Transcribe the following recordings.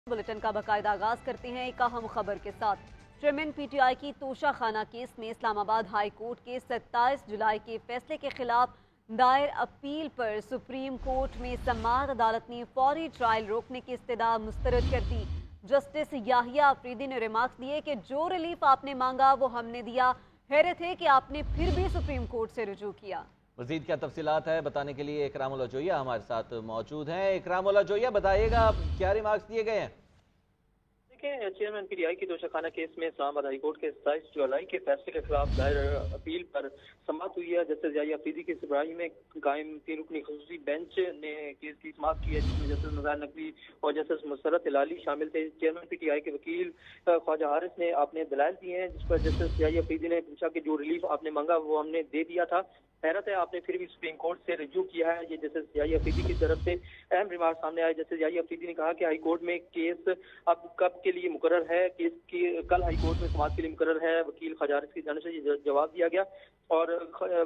Bulletin का बाकायदा आगाज करते हैं एक अहम खबर के साथ। चेयरमैन पीटीआई की तोशा खाना केस में इस्लामाबाद हाई कोर्ट के 27 जुलाई के फैसले के खिलाफ दायर अपील पर सुप्रीम कोर्ट में समाअत अदालत ने फौरी ट्रायल रोकने की इस्तदा मुस्तरद कर दी। जस्टिस याहिया अफरीदी ने रिमार्क्स दिए कि जो रिलीफ आपने मांगा वो हमने दिया, हैरत है कि आपने फिर भी सुप्रीम कोर्ट से रुजू किया। मज़ीद क्या तफसीलात है बताने के लिए इकरामुल्लाह जोया हमारे साथ मौजूद हैं। इकरामुल्लाह जोया, बताइएगा क्या रिमार्क्स दिए गए हैं? देखिए, चेयरमैन पीटीआई की तोशाखाना केस में इस्लामाबाद हाई कोर्ट के 27 जुलाई के फैसले के खिलाफ दायर अपील पर समाअत हुई है। जस्टिस याहिया अफरीदी की सरबराही में कायम 3 रुकनी खसूसी बेंच ने केस की समाअत की है, जिसमें जस्टिस नज़ार नकवी और जस्टिस मुसर्रत हिलाली शामिल थे। चेयरमैन पीटीआई के वकील ख्वाजा हारिस ने अपने दलाइल दिए हैं, जिस पर जस्टिस याहिया अफरीदी ने पूछा कि जो रिलीफ आपने मांगा वो हमने दे दिया था, हैरत है आपने फिर भी सुप्रीम कोर्ट से रिव्यू किया है। ये जस्टिस याहिया अफरीदी की तरफ से अहम रिमार्क सामने आए। जस्टिस याहिया अफरीदी ने कहा कि हाई कोर्ट में केस अब कब के लिए मुकर्रर है, केस की कल हाई कोर्ट में समाअत के लिए मुकर्रर है। वकील ख्वाजा हारिस की जानिब से ये जवाब दिया गया और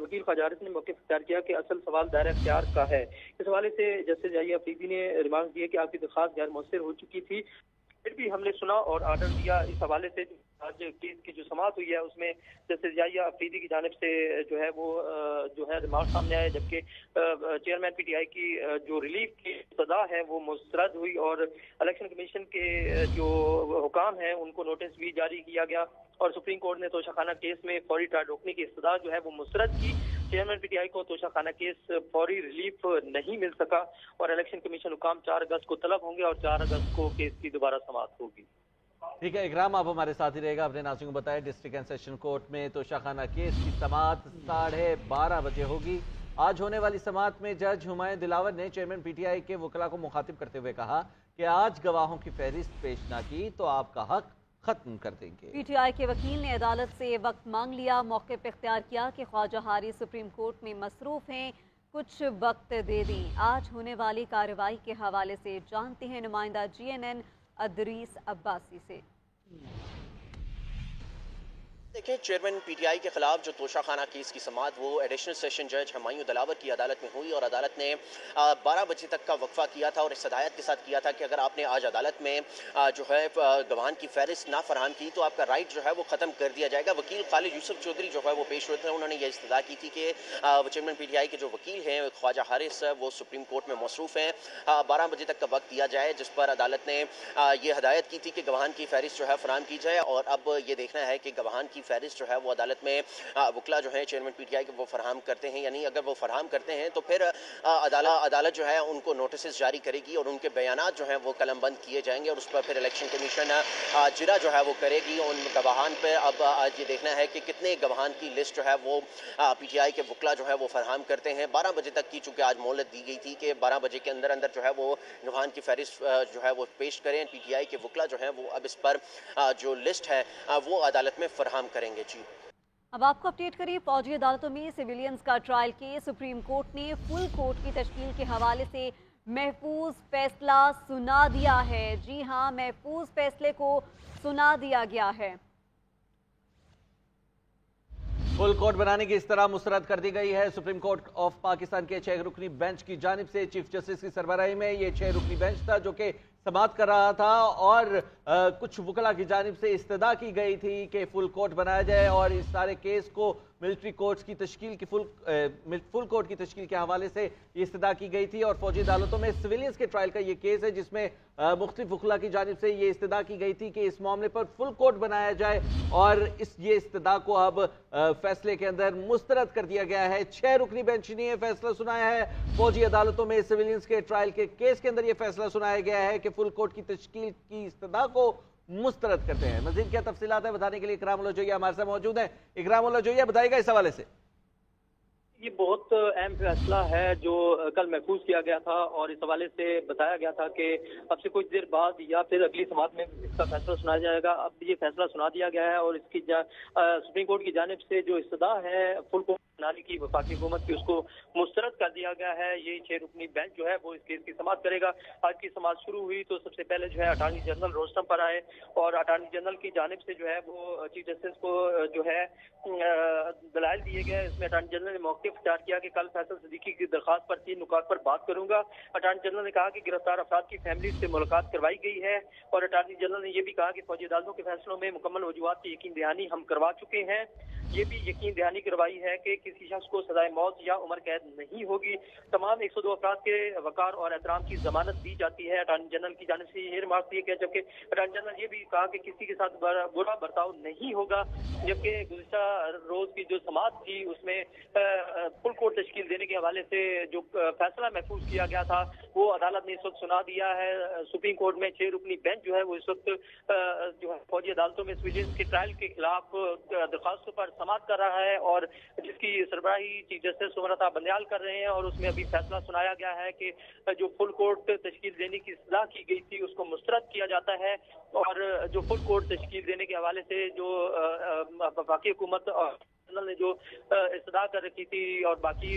वकील ख्वाजा हारिस ने मौके इख्तियार किया कि असल सवाल दायरा इख्तियार का है। इस हवाले से जस्टिस याहिया अफरीदी ने रिमार्क दिए कि आपकी दरख्वास्त गैर मौसर हो चुकी थी, फिर भी हमने सुना और आर्डर दिया। इस हवाले से आज केस की जो समाअत हुई है उसमें जस्टिस याहिया अफरीदी की जानिब से जो है वो जो है रिमार्क सामने आए, जबकि चेयरमैन पीटीआई की जो रिलीफ की सजा है वो मुस्तरद हुई और इलेक्शन कमीशन के जो हुकाम हैं उनको नोटिस भी जारी किया गया और सुप्रीम कोर्ट ने तोशाखाना केस में फौरी ट्रायल रोकने की इस्तदा जो है वो मुस्तरद की। चेयरमैन पीटीआई को तोशाखाना केस फौरी रिलीफ नहीं मिल सका और इलेक्शन कमीशन हुकाम 4 अगस्त को तलब होंगे और 4 अगस्त को केस की दोबारा समाअत होगी। ठीक है इकराम, आप हमारे साथ ही रहेगा। अपने नाज़रीन को बताएं, डिस्ट्रिक्ट एंड सेशन कोर्ट में तोशाखाना केस की समाअत 12:30 बजे होगी। आज होने वाली समाअत में जज हुमायूं दिलावर ने चेयरमैन पीटीआई के वकला को मुखातिब करते हुए कहा कि आज गवाहों की फहरिस्त पेश ना की तो आपका हक खत्म कर देंगे। पीटीआई के वकील ने अदालत से वक्त मांग लिया, मौक़िफ़ इख्तियार किया कि ख्वाजा हारिस सुप्रीम कोर्ट में मसरूफ हैं, कुछ वक्त दे दें। आज होने वाली कार्रवाई के हवाले से जानते हैं नुमाइंदा GNN अदरीस अब्बासी से। देखिए, चेयरमैन पीटीआई के खिलाफ जो तोशाखाना केस की समाअत वो एडिशनल सेशन जज हुमायूं दिलावर की अदालत में हुई और अदालत ने 12 बजे तक का वक्फा किया था और इस हदायत के साथ किया था कि अगर आपने आज अदालत में जो है गवाहान की फहरिस्त ना फराहम की तो आपका राइट जो है वो ख़त्म कर दिया जाएगा। वकील खालिद यूसुफ चौधरी जो है वो पेश हुए थे, उन्होंने ये इस्तदा की थी कि चेयरमैन पीटीआई के जो वकील हैं ख्वाजा हारिस वो सुप्रीम कोर्ट में मसरूफ़ हैं, 12 बजे तक का वक्त दिया जाए, जिस पर अदालत ने ये हदायत की थी कि गवाहान की फहरिस्त जो है फराहम की जाए। और अब ये देखना है कि गवाहान की फहरिस्त जो है वो अदालत में वकला जो है चेयरमैन पीटीआई के वो फराहम करते हैं या नहीं। अगर वो फराहम करते हैं तो फिर अदालत जो है उनको नोटिस जारी करेगी और उनके बयानात जो हैं वो कलमबंद किए जाएंगे और उस पर फिर इलेक्शन कमीशन जिरा जो है वो करेगी उन गवाहान पर। अब आज ये देखना है कि कितने गवाहान की लिस्ट जो है वो पीटीआई के वकला जो है वो फराहम करते हैं। 12 बजे तक की चूँकि आज मोहलत दी गई थी कि 12 बजे के अंदर अंदर जो है वो गवाहान की फहरिस्त जो है वो पेश करें। पीटीआई के वकला जो है वो अब इस पर जो लिस्ट है वो अदालत में फराहम करेंगे। जी, अब आपको अपडेट करिए, फौजी अदालतों में सिविलियंस का ट्रायल केस सुप्रीम कोर्ट ने फुल कोर्ट की तश्कील के हवाले से महफूज फैसला सुना दिया है। जी हाँ, महफूज फैसले को सुना दिया गया है। फुल कोर्ट बनाने की इस तरह मुस्तरद कर दी गई है। सुप्रीम कोर्ट ऑफ पाकिस्तान के 6 रुकनी बेंच की जानिब से चीफ जस्टिस की सरबराही में ये 6 रुकनी बेंच था जो कि समाअत कर रहा था और कुछ वकला की जानिब से इस्तदा की गई थी कि फुल कोर्ट बनाया जाए और इस सारे केस को मिलिट्री कोर्ट्स की तश्कील की फुल कोर्ट की तश्कील के हवाले से इस्तदा की गई थी। और फौजी अदालतों में सिविलियंस के ट्रायल का ये केस है जिसमें मुख्तलिफ वकला की जानिब से ये इस्तदा की गई थी कि इस मामले पर फुल कोर्ट बनाया जाए और ये इस्तदा को अब फैसले के अंदर मुस्तरद कर दिया गया है। 6 रुकनी बेंच ने यह फैसला सुनाया है। फौजी अदालतों में सिविलियंस के ट्रायल के केस के अंदर यह फैसला सुनाया गया है कि फुल कोर्ट की तश्कील की इस्तदा को मुस्तरद करते हैं। मजीद क्या तफसीलात है बताने के लिए इकरामुल्लाह जोया हमारे साथ मौजूद है। इकरामुल्लाह जोया, बताइएगा इस हवाले से। ये बहुत अहम फैसला है जो कल महफूज किया गया था और इस हवाले से बताया गया था कि अब से कुछ देर बाद या फिर अगली समाअत में इसका फैसला सुनाया जाएगा। अब ये फैसला सुना दिया गया है और इसकी सुप्रीम कोर्ट की जानिब से जो इस्तदा है फुल कोर्ट बनाने की वफाकी हुकूमत की, उसको मुस्तरद कर दिया गया है। ये 6 रुकनी बेंच जो है वो इस केस की समाअत करेगा। आज की समाअत शुरू हुई तो सबसे पहले जो है अटार्नी जनरल रोस्टम पर आए और अटार्नी जनरल की जानिब से जो है वो चीफ जस्टिस को जो है दलाइल दिए गए। इसमें अटार्नी जनरल ने मौक़िफ़ इख्तियार किया कि कल फैसल सिद्दीकी की दरख्वास्त पर 3 नुकात पर बात करूंगा। अटार्नी जनरल ने कहा कि गिरफ्तार अफराद की फैमिली से मुलाकात करवाई गई है और अटार्नी जनरल ने यह भी कहा कि फौजी अदालतों के फैसलों में मुकम्मल वजूहात की यकीन दहानी हम करवा चुके हैं। ये भी यकीन दहानी करवाई है कि किसी शख्स को सजाए मौत या उम्र कैद नहीं होगी। तमाम 102 अफराद के वकार और एहतराम की जमानत दी जाती है। अटार्नी जनरल की जानिब से ये रिमार्क दिए गए, जबकि अटार्नी जनरल ये भी कहा कि किसी के साथ बुरा बर्ताव नहीं होगा। जबकि गुज़िश्ता रोज की जो समाअत थी उसमें फुल कोर्ट तश्कील देने के हवाले से जो फैसला महफूज किया गया था वो अदालत ने इस वक्त सुना दिया है। सुप्रीम कोर्ट में 6 रुकनी बेंच जो है वो इस वक्त जो है फौजी अदालतों में सिविलियंस के ट्रायल के खिलाफ दरखास्तों पर समाअत कर रहा है और जिसकी सरबराही चीफ जस्टिस उमर अता बंदयाल कर रहे हैं। और उसमें अभी फैसला सुनाया गया है कि जो फुल कोर्ट तश्कील देने की इस्तदा की गई थी उसको मुस्तरद किया जाता है और जो फुल कोर्ट तश्कील देने के हवाले से जो वफाकी हुकूमत और ने जो इस्तदा कर रखी थी और बाकी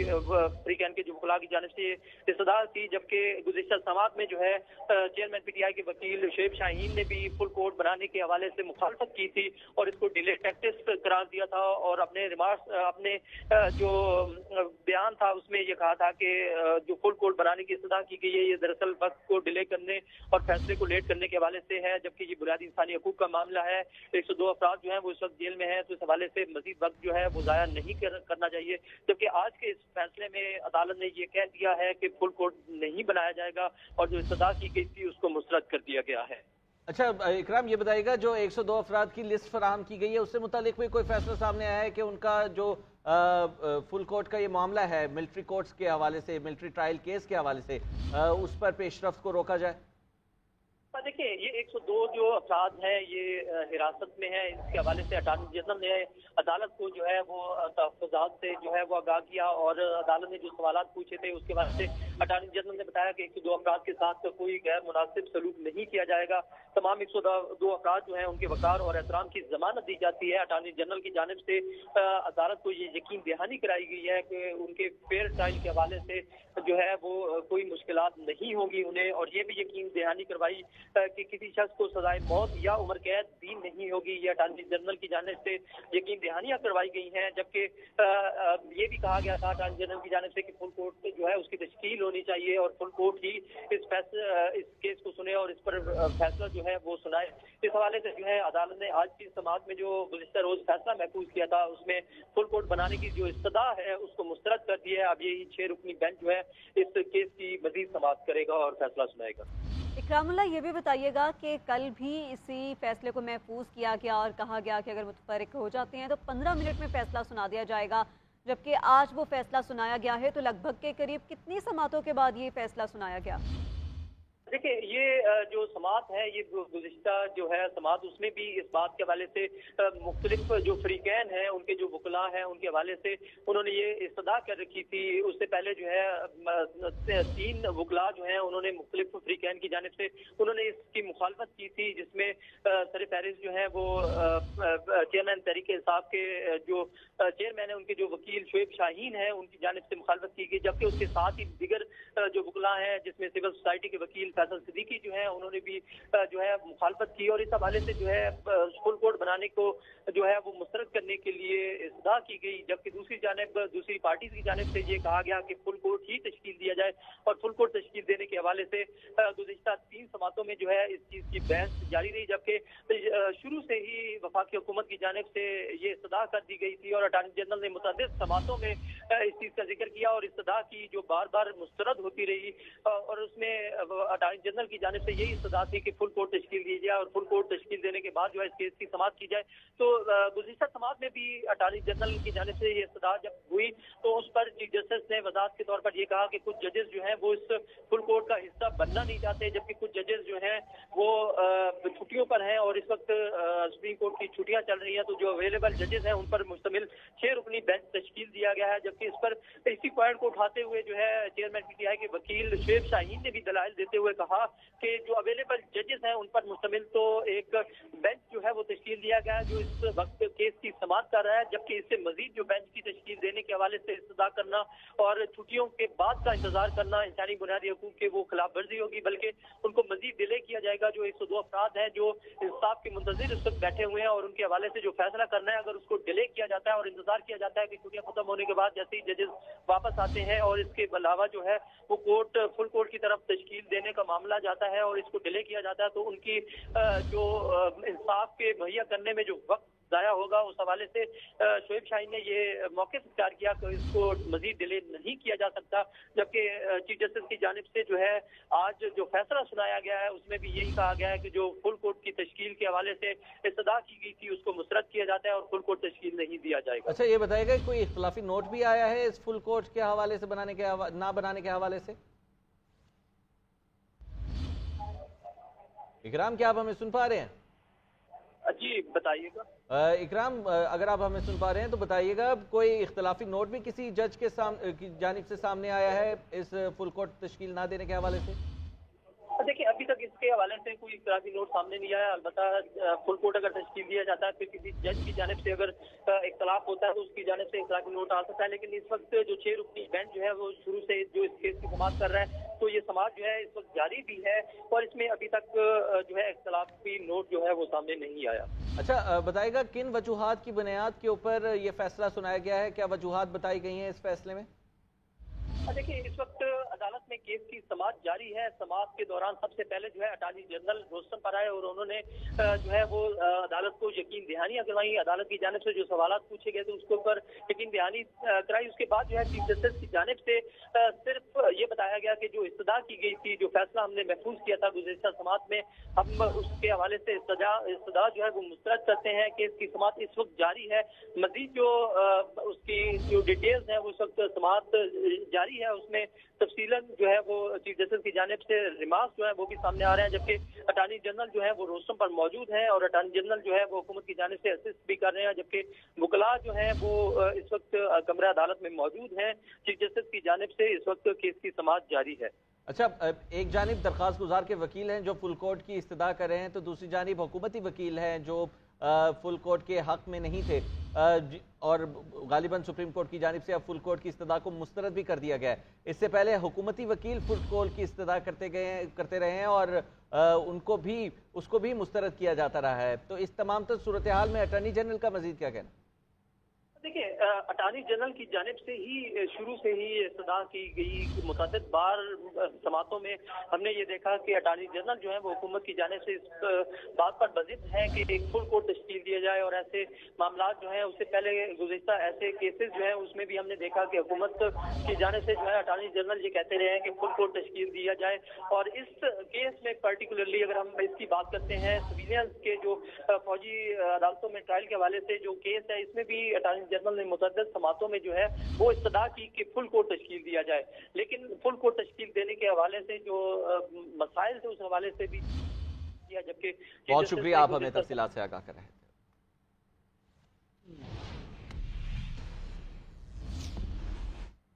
फ्री कैन के जो वकला की जानिब से इस्तदा थी। जबकि गुज़िश्ता समाअत में जो है चेयरमैन पीटीआई के वकील शोएब शाहीन ने भी फुल कोर्ट बनाने के हवाले से मुखालफत की थी और इसको डिले टैक्टिस करार दिया था और अपने रिमार्क्स अपने जो बयान था उसमें ये कहा था कि जो फुल कोर्ट बनाने की इस्तदा की गई है ये दरअसल वक्त को डिले करने और फैसले को लेट करने के हवाले से है। जबकि ये बुनियादी इंसानी हकूक का मामला है। 102 अफराद जो है वो इस वक्त जेल में है तो इस हवाले से मजीद वक्त जो है वो ज़ाया नहीं करना चाहिए। जबकि आज के इस फैसले में अदालत ने ये कह दिया है कि फुल कोर्ट नहीं बनाया जाएगा और जो इस्तदा की गई थी उसको मुस्तरद कर दिया गया है। अच्छा इकराम, ये बताइएगा जो 102 अफराद की लिस्ट फराहम की गई है उससे मुतालिक भी कोई फैसला सामने आया है कि उनका जो फुल कोर्ट का ये मामला है मिलिट्री कोर्ट्स के हवाले से, मिलिट्री ट्रायल केस के हवाले से उस पर पेशरफ्त को रोका जाए? देखिए ये 102 जो अफराद हैं ये हिरासत में है। इसके हवाले से अटार्नी जनरल ने अदालत को जो है वो तहफ़्फ़ुज़ात से जो है वो आगाह किया और अदालत ने जो सवालात पूछे थे उसके बाद से अटार्नी जनरल ने बताया कि 102 अफराद के साथ कोई गैर मुनासिब सलूक नहीं किया जाएगा। तमाम 102 अफराद जो हैं उनके वकार और एहतराम की जमानत दी जाती है। अटार्नी जनरल की जानिब से अदालत को ये यकीन दहानी कराई गई है कि उनके फेयर ट्रायल के हवाले से जो है वो कोई मुश्किलात नहीं होगी उन्हें और ये भी यकीन दहानी करवाई कि किसी शख्स को सजाए मौत या उम्र कैद दी नहीं होगी। ये अटार्नी जनरल की जानिब से यकीन दहानियां करवाई गई हैं। जबकि ये भी कहा गया था अटार्नी जनरल की जानिब से कि फुल कोर्ट जो है उसकी तश्कील होनी चाहिए और फुल कोर्ट ही इस केस को सुने और इस पर फैसला जो है वो सुनाए। इस हवाले से जो है अदालत ने आज की समाअत में जो गुज़िश्ता रोज फैसला महफूज किया था उसमें फुल कोर्ट बनाने की जो इस्तदा है उसको मुस्तरद कर दिया है। अब यही 6 रुकनी बेंच जो है इस केस की मजीद समाअत करेगा और फैसला सुनाएगा। इकरामुल्लाह, ये भी बताइएगा कि कल भी इसी फैसले को महफूज किया गया और कहा गया कि अगर मुतफर्रिक हो जाते हैं तो 15 मिनट में फैसला सुना दिया जाएगा, जबकि आज वो फैसला सुनाया गया है। तो लगभग के करीब कितनी समातों के बाद ये फैसला सुनाया गया? देखिए ये जो समाअत है ये गुज़िश्ता जो है समाअत उसमें भी इस बात के हवाले से मुख्तलिफ जो फ्रीकैन हैं उनके जो वकला हैं उनके हवाले से उन्होंने ये इस्तदा कर रखी थी। उससे पहले जो है 3 वकला जो हैं उन्होंने मुख्तलिफ फ्रीकैन की जानिब से उन्होंने इसकी मुखालफत की थी, जिसमें सर फहरिस्त जो है वो चेयरमैन तहरीक इंसाफ के जो चेयरमैन है उनके जो वकील शोएब शाहीन है उनकी जानिब से मुखालफत की गई। जबकि उसके साथ ही दीगर जो वकला हैं जिसमें सिविल सोसाइटी के वकील फैसल सिद्दीकी जो है उन्होंने भी जो है मुखालफत की और इस हवाले से जो है फुल कोर्ट बनाने को जो है वो मुस्तरद करने के लिए इस्तदा की गई। जबकि दूसरी जानिब दूसरी पार्टी की जानिब से ये कहा गया कि फुल कोर्ट ही तश्कील दिया जाए और फुल कोर्ट तश्कील देने के हवाले से गुज़िश्ता 3 समातों में जो है इस चीज़ की बहस जारी रही। जबकि शुरू से ही वफाकी हुकूमत की जानिब से ये इस्तदा कर दी गई थी और अटार्नी जनरल ने मुतअद्दिद समातों में इस चीज़ का जिक्र किया और इस्तदा की जो बार बार मुस्तरद होती रही और उसमें अटार्नी जनरल की जानिब से यही इस्तदा थी कि फुल कोर्ट तश्कील दी जाए और फुल कोर्ट तश्कील देने के बाद जो है इस केस की समाअत की जाए। तो गुज़िश्ता समाअत में भी अटार्नी जनरल की जानिब से ये इस्तदा जब हुई तो उस पर चीफ जस्टिस ने वजाहत के तौर पर यह कहा कि कुछ जजेस जो हैं वो इस फुल कोर्ट का हिस्सा बनना नहीं चाहते, जबकि कुछ जजेस जो हैं वो छुट्टियों पर हैं और इस वक्त सुप्रीम कोर्ट की छुट्टियां चल रही हैं। तो जो अवेलेबल जजेस हैं उन पर मुश्तमिल 6 रुकनी बेंच तश्कील दिया गया है। जबकि इस पर इसी पॉइंट को उठाते हुए जो है चेयरमैन पीटीआई के वकील शोएब शाहीन ने भी दलाइल देते हुए कहा कि जो अवेलेबल जजेस हैं उन पर मुश्तमिल तो एक बेंच जो जो है वो तश्कील दिया गया है, जो इस वक्त केस की समाअत कर रहा है, जबकि इससे मजीद जो बेंच की तश्कील देने के हवाले से इस्तदा करना और छुट्टियों के बाद का इंतजार करना इंसानी बुनियादी हकूक के वो खिलाफ वर्जी होगी, बल्कि उनको मजीद डिले किया जाएगा। जो 102 अफराद हैं जो इंसाफ के मुंतजिर इस वक्त बैठे हुए हैं और उनके हवाले से जो फैसला करना है, अगर उसको डिले किया जाता है और इंतजार किया जाता है कि छुट्टियां खत्म होने के बाद जैसे ही जजेस वापस आते हैं और इसके अलावा जो है वो कोर्ट फुल कोर्ट की तरफ तश्कील देने का मामला जाता है और इसको डिले किया जाता है, तो उनकी जो इंसाफ के मुहैया करने में जो वक्त जाया होगा, उस हवाले से शोएब शाहीन ने ये मौके से इख्तियार किया कि इसको मजीद डिले नहीं किया जा सकता। जबकि चीफ जस्टिस की जानिब से जो है आज जो फैसला सुनाया गया है उसमें भी यही कहा गया है कि जो फुल कोर्ट की तश्कील के हवाले से इस्तदा की गई थी उसको मुस्तरद किया जाता है और फुल कोर्ट तश्कील नहीं दिया जाएगा। अच्छा, ये बताइएगा कोई इख्तिलाफी नोट भी आया है इस फुल कोर्ट के हवाले से ना बनाने के हवाले से? इकराम, क्या आप हमें सुन पा रहे हैं? जी बताइएगा। इकराम, अगर आप हमें सुन पा रहे हैं तो बताइएगा, कोई इख्तिलाफी नोट भी किसी जज के जानिब से सामने आया है इस फुल कोर्ट तश्कील ना देने के हवाले से? देखिए, अभी तक इसके हवाले से कोई इख्तिलाफी नोट सामने नहीं आया। अलबत्ता फुल कोर्ट अगर तश्कील दिया जाता है, फिर किसी जज की जानिब से अगर इख्तिलाफ होता है तो उसकी जानिब से इख्तिलाफी नोट आ सकता है। लेकिन इस वक्त जो 6 रुकनी बेंच जो है वो शुरू से जो इस केस की समाअत कर रहा है, तो ये समाअत जो है इस वक्त जारी भी है और इसमें अभी तक जो है इख्तिलाफी नोट जो है वो सामने नहीं आया। अच्छा, बताइएगा किन वजूहात की बुनियाद के ऊपर ये फैसला सुनाया गया है? क्या वजूहात बताई गई हैं इस फैसले में? देखिए, इस वक्त अदालत में केस की समाअत जारी है। समाअत के दौरान सबसे पहले जो है अटॉर्नी जनरल रोस्टम पर आए और उन्होंने जो है वो अदालत को यकीन दहानियां करवाई। अदालत की जानिब से जो सवाल पूछे गए थे उसके ऊपर यकीन दहानी कराई। उसके बाद जो है चीफ जस्टिस की जानिब से सिर्फ ये बताया गया कि जो इस्तदा की गई थी, जो फैसला हमने महफूज किया था गुज़िश्ता समाअत में, हम उसके हवाले से इस्तदा जो है वो मुस्तरद करते हैं। केस की समाअत इस वक्त जारी है। मजीद जो उसकी जो डिटेल्स हैं वो इस वक्त समाअत जारी है, उसमें तफसीलन जो है वो चीफ जस्टिस की जानिब से रिमार्क्स जो है वो भी सामने आ रहे हैं। जबकि अटॉर्नी जनरल जो है वो रोस्टम पर मौजूद हैं और अटॉर्नी जनरल जो है वो हुकूमत की जानिब से असिस्ट भी कर रहे हैं, जबकि वकला जो है वो इस वक्त कमरा अदालत में मौजूद हैं। चीफ जस्टिस की जानिब से इस वक्त केस की समाअत जारी है। अच्छा, एक जानिब दरख्वास्त गुजार के वकील हैं जो फुल कोर्ट की इस्तदा कर रहे हैं, तो दूसरी जानिब हुकूमती वकील हैं जो फुल कोर्ट के हक में नहीं थे और गालिबन सुप्रीम कोर्ट की जानिब से अब फुल कोर्ट की इस्तदा को मुस्तरद भी कर दिया गया है। इससे पहले हुकूमती वकील फुल कोर्ट की इस्तदा करते रहे हैं और उसको भी मुस्तरद किया जाता रहा है। तो इस तमाम सूरत हाल में अटॉर्नी जनरल का मजीद क्या कहना? देखिए, अटॉर्नी जनरल की जानिब से ही शुरू से ही इस्तदा की गई। मुतअद्दिद बार समातों में हमने ये देखा कि अटॉर्नी जनरल जो है वो हुकूमत की जानिब से इस बात पर बजिद है कि एक फुल कोर्ट तश्कील दिया जाए और ऐसे मामला जो है उससे पहले गुज़िश्ता ऐसे केसेस जो है उसमें भी हमने देखा कि हुकूमत की जानिब से जो है अटॉर्नी जनरल ये कहते रहे हैं कि फुल कोर्ट तश्कील दिया जाए। और इस केस में पर्टिकुलरली अगर हम इसकी बात करते हैं सिविलियंस के जो फौजी अदालतों में ट्रायल के हवाले से जो केस है, इसमें भी अटॉर्नी जनरल ने मुतअद्दिद समातों में जो है वो इस्तदा की कि फुल कोर्ट तश्कील दिया जाए। लेकिन फुल कोर्ट तश्कील देने के हवाले से जो मसाइल थे उस हवाले से भी किया। जबकि बहुत शुक्रिया, आप हमें तफसीलात से आगाह कर रहे थे।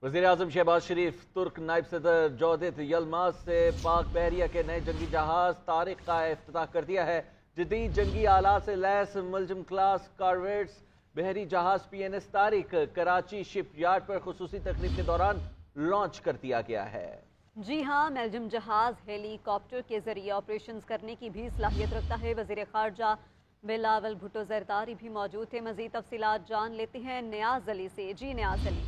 वज़ीर-ए-आज़म शहबाज शरीफ तुर्क नायब सदर जौदित यलमाज से पाक बहरिया के नए जंगी जहाज तारिक का इफ्तिताह कर दिया है। जदीद जंगी आलात से लैस मुलजिम क्लास कॉरवेट्स बहरी जहाज PNS Tariq Karachi ship yard पर खुसूसी तकरीब के दौरान लॉन्च कर दिया गया है। जी हाँ, मेलजिम जहाज हेलीकॉप्टर के जरिए ऑपरेशंस करने की भी सलाहियत रखता है। वज़ीर ख़ारजा बिलावल भुट्टो ज़रदारी भी मौजूद थे। मज़ीद तफसीलात जान लेते हैं नियाज़ अली से। जी नियाज़ अली।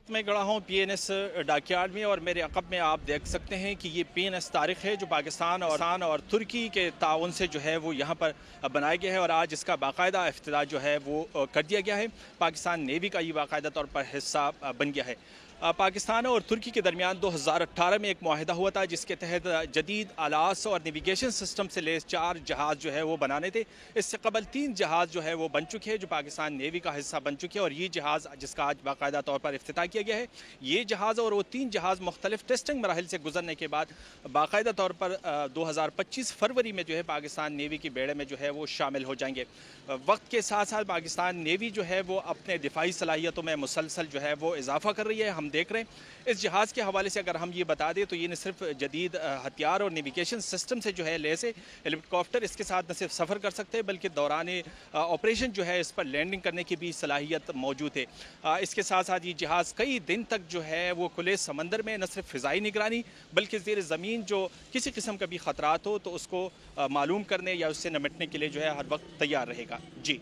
मैं खड़ा हूँ PNS डॉकयार्ड में और मेरे अक़ब में आप देख सकते हैं कि ये PNS तारिक है जो पाकिस्तान और तुर्की के ताउन से जो है वो यहाँ पर बनाया गया है और आज इसका बाकायदा इफ्तिताह जो है वो कर दिया गया है। पाकिस्तान नेवी का ये बाकायदा तौर पर हिस्सा बन गया है। पाकिस्तान और तुर्की के दरमियान 2018 में एक मुआहिदा हुआ था जिसके तहत जदीद आलास और नेविगेशन सिस्टम से लेस 4 जहाज़ जो है वो बनाने थे। इससे कबल 3 जहाज़ जो है वो बन चुके हैं जो पाकिस्तान नेवी का हिस्सा बन चुके हैं और ये जहाज़ जिसका आज बाकायदा तौर पर इफ्तिताह किया गया है, ये जहाज़ और वो 3 जहाज़ मुख्तलिफ टेस्टिंग मराहिल से गुजरने के बाद बाकायदा तौर पर 2025 फरवरी में जो है पाकिस्तान नेवी की बेड़े में जो है वो शामिल हो जाएंगे। वक्त के साथ साथ पाकिस्तान नेवी जो है वो अपने दिफाई सलाहियतों में मुसलसल जो है वो इजाफा कर रही है। हम देख रहे हैं। इस जहाज़ के हवाले से अगर हम ये बता दें तो ये न सिर्फ जदीद हथियार और नेविगेशन सिस्टम से जो है लैस है, हेलीकॉप्टर इसके साथ न सिर्फ सफ़र कर सकते हैं बल्कि दौरान ऑपरेशन जो है इस पर लैंडिंग करने की भी सलाहियत मौजूद है। इसके साथ साथ ये जहाज़ कई दिन तक जो है वो खुले समंदर में न सिर्फ फ़िज़ाई निगरानी बल्कि ज़ेर ज़मीन जो किसी किस्म का भी ख़तरात हो तो उसको मालूम करने या उससे निपटने के लिए जो है हर वक्त तैयार रहेगा। जी।